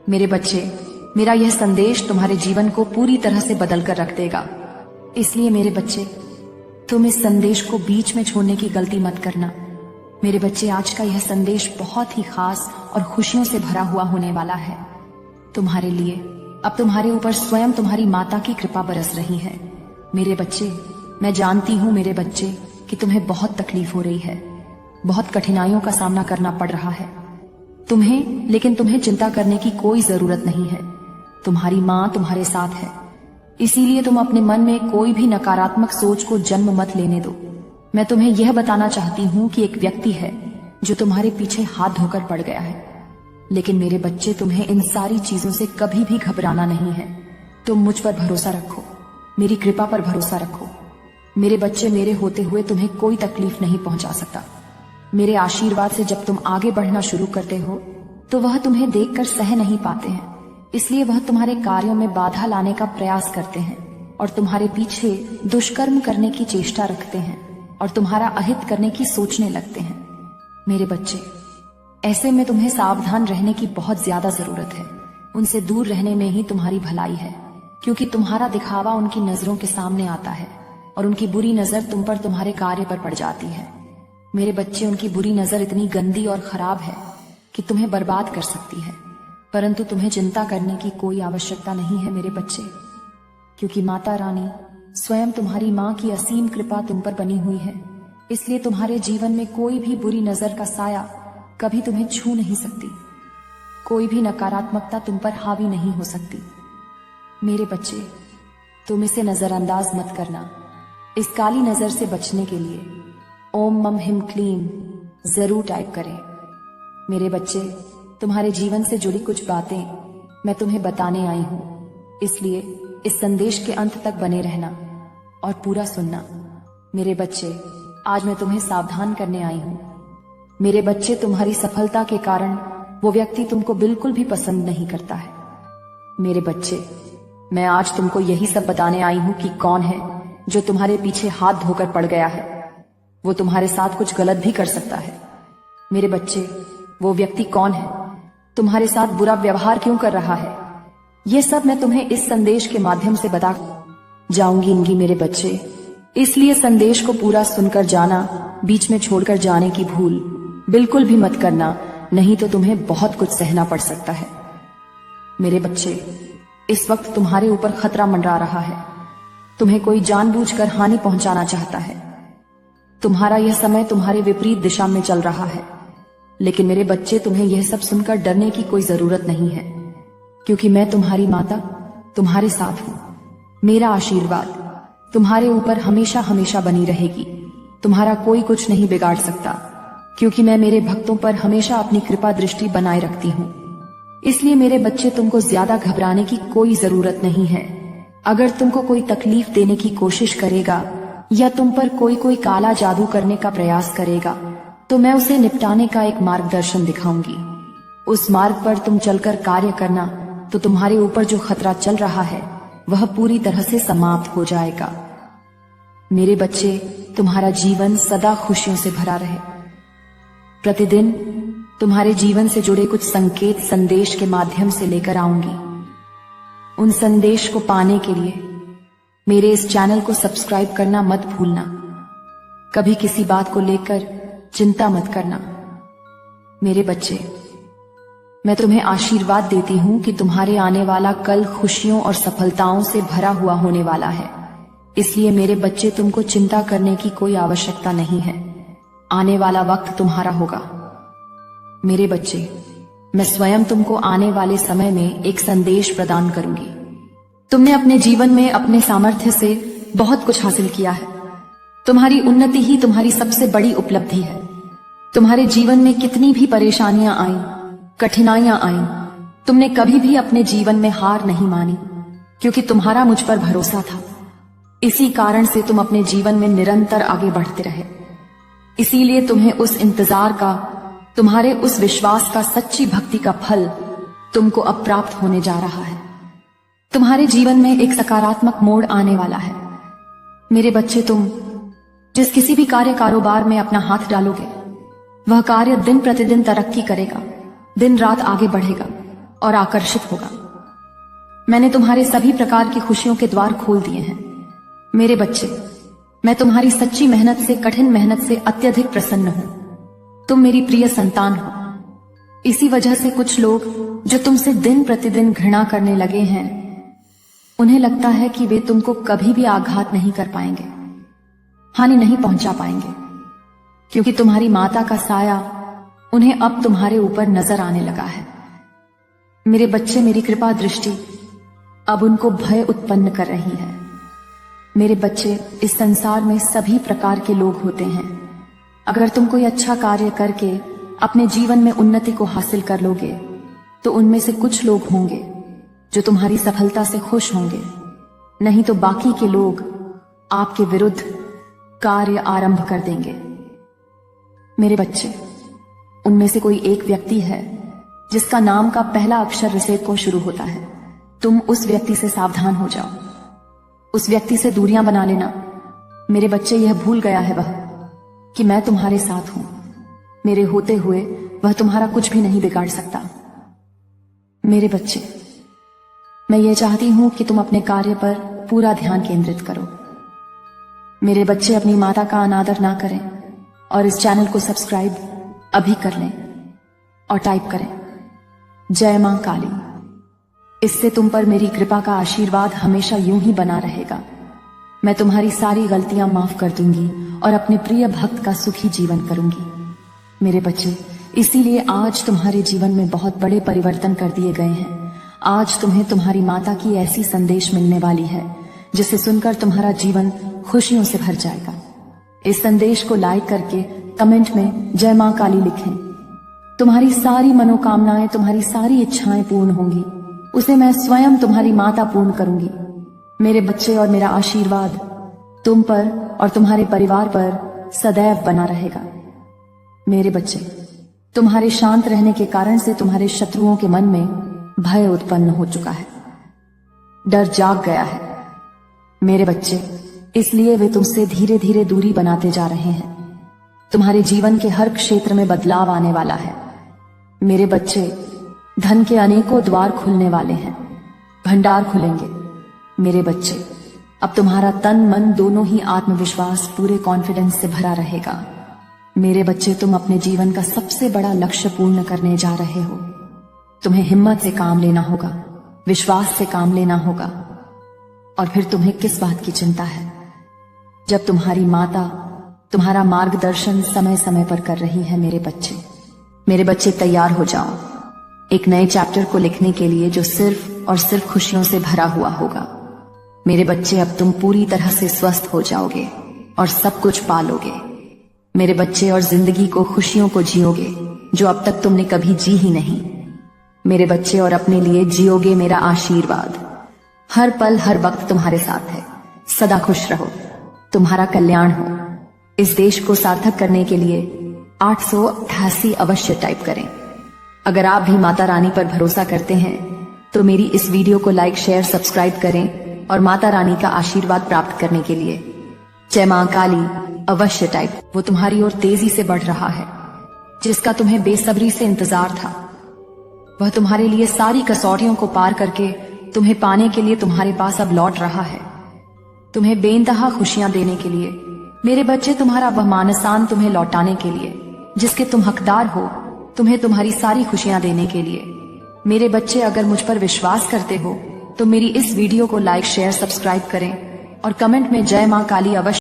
मेरे बच्चे, मेरा यह संदेश तुम्हारे जीवन को पूरी तरह से बदल कर रख देगा। इसलिए मेरे बच्चे, तुम इस संदेश को बीच में छोड़ने की गलती मत करना। मेरे बच्चे, आज का यह संदेश बहुत ही खास और खुशियों से भरा हुआ होने वाला है तुम्हारे लिए। अब तुम्हारे ऊपर स्वयं तुम्हारी माता की कृपा बरस रही है। मेरे बच्चे, मैं जानती हूँ मेरे बच्चे कि तुम्हें बहुत तकलीफ हो रही है, बहुत कठिनाइयों का सामना करना पड़ रहा है तुम्हें, लेकिन तुम्हें चिंता करने की कोई जरूरत नहीं है। तुम्हारी माँ तुम्हारे साथ है। इसीलिए तुम अपने मन में कोई भी नकारात्मक सोच को जन्म मत लेने दो। मैं तुम्हें यह बताना चाहती हूँ कि एक व्यक्ति है जो तुम्हारे पीछे हाथ धोकर पड़ गया है, लेकिन मेरे बच्चे, तुम्हें इन सारी चीजों से कभी भी घबराना नहीं है। तुम मुझ पर भरोसा रखो, मेरी कृपा पर भरोसा रखो। मेरे बच्चे, मेरे होते हुए तुम्हें कोई तकलीफ नहीं पहुंचा सकता। मेरे आशीर्वाद से जब तुम आगे बढ़ना शुरू करते हो तो वह तुम्हें देखकर सह नहीं पाते हैं, इसलिए वह तुम्हारे कार्यों में बाधा लाने का प्रयास करते हैं और तुम्हारे पीछे दुष्कर्म करने की चेष्टा रखते हैं और तुम्हारा अहित करने की सोचने लगते हैं। मेरे बच्चे, ऐसे में तुम्हें सावधान रहने की बहुत ज्यादा जरूरत है। उनसे दूर रहने में ही तुम्हारी भलाई है, क्योंकि तुम्हारा दिखावा उनकी नजरों के सामने आता है और उनकी बुरी नजर तुम पर तुम्हारे कार्य पर पड़ जाती है। मेरे बच्चे, उनकी बुरी नजर इतनी गंदी और खराब है कि तुम्हें बर्बाद कर सकती है, परंतु तुम्हें चिंता करने की कोई आवश्यकता नहीं है मेरे बच्चे, क्योंकि माता रानी स्वयं तुम्हारी माँ की असीम कृपा तुम पर बनी हुई है। इसलिए तुम्हारे जीवन में कोई भी बुरी नजर का साया कभी तुम्हें छू नहीं सकती। कोई भी नकारात्मकता तुम पर हावी नहीं हो सकती। मेरे बच्चे, तुम इसे नजरअंदाज मत करना। इस काली नजर से बचने के लिए ओम मम हिम क्लीम जरूर टाइप करें। मेरे बच्चे, तुम्हारे जीवन से जुड़ी कुछ बातें मैं तुम्हें बताने आई हूँ, इसलिए इस संदेश के अंत तक बने रहना और पूरा सुनना। मेरे बच्चे, आज मैं तुम्हें सावधान करने आई हूँ। मेरे बच्चे, तुम्हारी सफलता के कारण वो व्यक्ति तुमको बिल्कुल भी पसंद नहीं करता है। मेरे बच्चे, मैं आज तुमको यही सब बताने आई हूँ कि कौन है जो तुम्हारे पीछे हाथ धोकर पड़ गया है। वो तुम्हारे साथ कुछ गलत भी कर सकता है। मेरे बच्चे, वो व्यक्ति कौन है, तुम्हारे साथ बुरा व्यवहार क्यों कर रहा है, ये सब मैं तुम्हें इस संदेश के माध्यम से बता जाऊंगी मेरे बच्चे। इसलिए संदेश को पूरा सुनकर जाना, बीच में छोड़कर जाने की भूल बिल्कुल भी मत करना, नहीं तो तुम्हें बहुत कुछ सहना पड़ सकता है। मेरे बच्चे, इस वक्त तुम्हारे ऊपर खतरा मंडरा रहा है। तुम्हें कोई जानबूझकर हानि पहुंचाना चाहता है। तुम्हारा यह समय तुम्हारे विपरीत दिशा में चल रहा है, लेकिन मेरे बच्चे, तुम्हें यह सब सुनकर डरने की कोई जरूरत नहीं है, क्योंकि मैं तुम्हारी माता तुम्हारे साथ हूं। मेरा आशीर्वाद तुम्हारे ऊपर हमेशा हमेशा बनी रहेगी। तुम्हारा कोई कुछ नहीं बिगाड़ सकता, क्योंकि मैं मेरे भक्तों पर हमेशा अपनी कृपा दृष्टि बनाए रखती हूँ। इसलिए मेरे बच्चे, तुमको ज्यादा घबराने की कोई जरूरत नहीं है। अगर तुमको कोई तकलीफ देने की कोशिश करेगा या तुम पर कोई काला जादू करने का प्रयास करेगा, तो मैं उसे निपटाने का एक मार्गदर्शन दिखाऊंगी। उस मार्ग पर तुम चलकर कार्य करना, तो तुम्हारे ऊपर जो खतरा चल रहा है वह पूरी तरह से समाप्त हो जाएगा। मेरे बच्चे, तुम्हारा जीवन सदा खुशियों से भरा रहे। प्रतिदिन तुम्हारे जीवन से जुड़े कुछ संकेत संदेश के माध्यम से लेकर आऊंगी। उन संदेश को पाने के लिए मेरे इस चैनल को सब्सक्राइब करना मत भूलना। कभी किसी बात को लेकर चिंता मत करना। मेरे बच्चे, मैं तुम्हें आशीर्वाद देती हूँ कि तुम्हारे आने वाला कल खुशियों और सफलताओं से भरा हुआ होने वाला है। इसलिए मेरे बच्चे, तुमको चिंता करने की कोई आवश्यकता नहीं है। आने वाला वक्त तुम्हारा होगा। मेरे बच्चे, मैं स्वयं तुमको आने वाले समय में एक संदेश प्रदान करूंगी। तुमने अपने जीवन में अपने सामर्थ्य से बहुत कुछ हासिल किया है। तुम्हारी उन्नति ही तुम्हारी सबसे बड़ी उपलब्धि है। तुम्हारे जीवन में कितनी भी परेशानियां आईं, कठिनाइयां आईं, तुमने कभी भी अपने जीवन में हार नहीं मानी, क्योंकि तुम्हारा मुझ पर भरोसा था। इसी कारण से तुम अपने जीवन में निरंतर आगे बढ़ते रहे। इसीलिए तुम्हें उस इंतजार का, तुम्हारे उस विश्वास का, सच्ची भक्ति का फल तुमको अब प्राप्त होने जा रहा है। तुम्हारे जीवन में एक सकारात्मक मोड़ आने वाला है। मेरे बच्चे, तुम जिस किसी भी कार्य कारोबार में अपना हाथ डालोगे, वह कार्य दिन प्रतिदिन तरक्की करेगा, दिन रात आगे बढ़ेगा। और आकर्षित होगा। मैंने तुम्हारे सभी प्रकार की खुशियों के द्वार खोल दिए हैं। मेरे बच्चे, मैं तुम्हारी सच्ची मेहनत से, कठिन मेहनत से अत्यधिक प्रसन्न हूं। तुम मेरी प्रिय संतान हो। इसी वजह से कुछ लोग जो तुमसे दिन प्रतिदिन घृणा करने लगे हैं, उन्हें लगता है कि वे तुमको कभी भी आघात नहीं कर पाएंगे, हानि नहीं पहुंचा पाएंगे, क्योंकि तुम्हारी माता का साया उन्हें अब तुम्हारे ऊपर नजर आने लगा है। मेरे बच्चे, मेरी कृपा दृष्टि अब उनको भय उत्पन्न कर रही है। मेरे बच्चे, इस संसार में सभी प्रकार के लोग होते हैं। अगर तुम कोई अच्छा कार्य करके अपने जीवन में उन्नति को हासिल कर लोगे, तो उनमें से कुछ लोग होंगे जो तुम्हारी सफलता से खुश होंगे, नहीं तो बाकी के लोग आपके विरुद्ध कार्य आरंभ कर देंगे। मेरे बच्चे, उनमें से कोई एक व्यक्ति है जिसका नाम का पहला अक्षर ऋषेद को शुरू होता है। तुम उस व्यक्ति से सावधान हो जाओ, उस व्यक्ति से दूरियां बना लेना। मेरे बच्चे, यह भूल गया है वह कि मैं तुम्हारे साथ हूं। मेरे होते हुए वह तुम्हारा कुछ भी नहीं बिगाड़ सकता। मेरे बच्चे, मैं ये चाहती हूं कि तुम अपने कार्य पर पूरा ध्यान केंद्रित करो। मेरे बच्चे, अपनी माता का अनादर ना करें और इस चैनल को सब्सक्राइब अभी कर लें और टाइप करें जय मां काली। इससे तुम पर मेरी कृपा का आशीर्वाद हमेशा यूं ही बना रहेगा। मैं तुम्हारी सारी गलतियां माफ कर दूंगी और अपने प्रिय भक्त का सुखी जीवन करूंगी। मेरे बच्चे, इसीलिए आज तुम्हारे जीवन में बहुत बड़े परिवर्तन कर दिए गए हैं। आज तुम्हें तुम्हारी माता की ऐसी संदेश मिलने वाली है जिसे सुनकर तुम्हारा जीवन खुशियों से भर जाएगा। इस संदेश को लाइक करके कमेंट में जय मां काली लिखें। तुम्हारी सारी मनोकामनाएं, तुम्हारी सारी इच्छाएं पूर्ण होंगी। उसे मैं स्वयं तुम्हारी माता पूर्ण करूंगी। मेरे बच्चे, और मेरा आशीर्वाद तुम पर और तुम्हारे परिवार पर सदैव बना रहेगा। मेरे बच्चे, तुम्हारे शांत रहने के कारण से तुम्हारे शत्रुओं के मन में भय उत्पन्न हो चुका है, डर जाग गया है। मेरे बच्चे, इसलिए वे तुमसे धीरे धीरे दूरी बनाते जा रहे हैं। तुम्हारे जीवन के हर क्षेत्र में बदलाव आने वाला है। मेरे बच्चे, धन के अनेकों द्वार खुलने वाले हैं, भंडार खुलेंगे। मेरे बच्चे, अब तुम्हारा तन मन दोनों ही आत्मविश्वास, पूरे कॉन्फिडेंस से भरा रहेगा। मेरे बच्चे, तुम अपने जीवन का सबसे बड़ा लक्ष्य पूर्ण करने जा रहे हो। तुम्हें हिम्मत से काम लेना होगा, विश्वास से काम लेना होगा। और फिर तुम्हें किस बात की चिंता है, जब तुम्हारी माता तुम्हारा मार्गदर्शन समय समय पर कर रही है। मेरे बच्चे, तैयार हो जाओ एक नए चैप्टर को लिखने के लिए जो सिर्फ और सिर्फ खुशियों से भरा हुआ होगा। मेरे बच्चे, अब तुम पूरी तरह से स्वस्थ हो जाओगे और सब कुछ पालोगे। मेरे बच्चे, और जिंदगी को, खुशियों को जियोगे जो अब तक तुमने कभी जी ही नहीं। मेरे बच्चे, और अपने लिए जियोगे मेरा आशीर्वाद हर पल हर वक्त तुम्हारे साथ है। सदा खुश रहो, तुम्हारा कल्याण हो। इस देश को सार्थक करने के लिए 888 अवश्य टाइप करें। अगर आप भी माता रानी पर भरोसा करते हैं तो मेरी इस वीडियो को लाइक, शेयर, सब्सक्राइब करें और माता रानी का आशीर्वाद प्राप्त करने के लिए जय मां काली अवश्य टाइप। वो तुम्हारी ओर तेजी से बढ़ रहा है, जिसका तुम्हें बेसब्री से इंतजार था। वह तुम्हारे लिए सारी कसौटियों को पार करके तुम्हें पाने के लिए तुम्हारे पास अब लौट रहा है, तुम्हें बेइंतहा खुशियां देने के लिए। मेरे बच्चे, तुम्हारा वह मानसान तुम्हें लौटाने के लिए जिसके तुम हकदार हो, तुम्हें तुम्हारी सारी खुशियां देने के लिए। मेरे बच्चे, अगर मुझ पर विश्वास करते हो तो मेरी इस वीडियो को लाइक, शेयर, सब्सक्राइब करें और कमेंट में जय मां काली अवश्य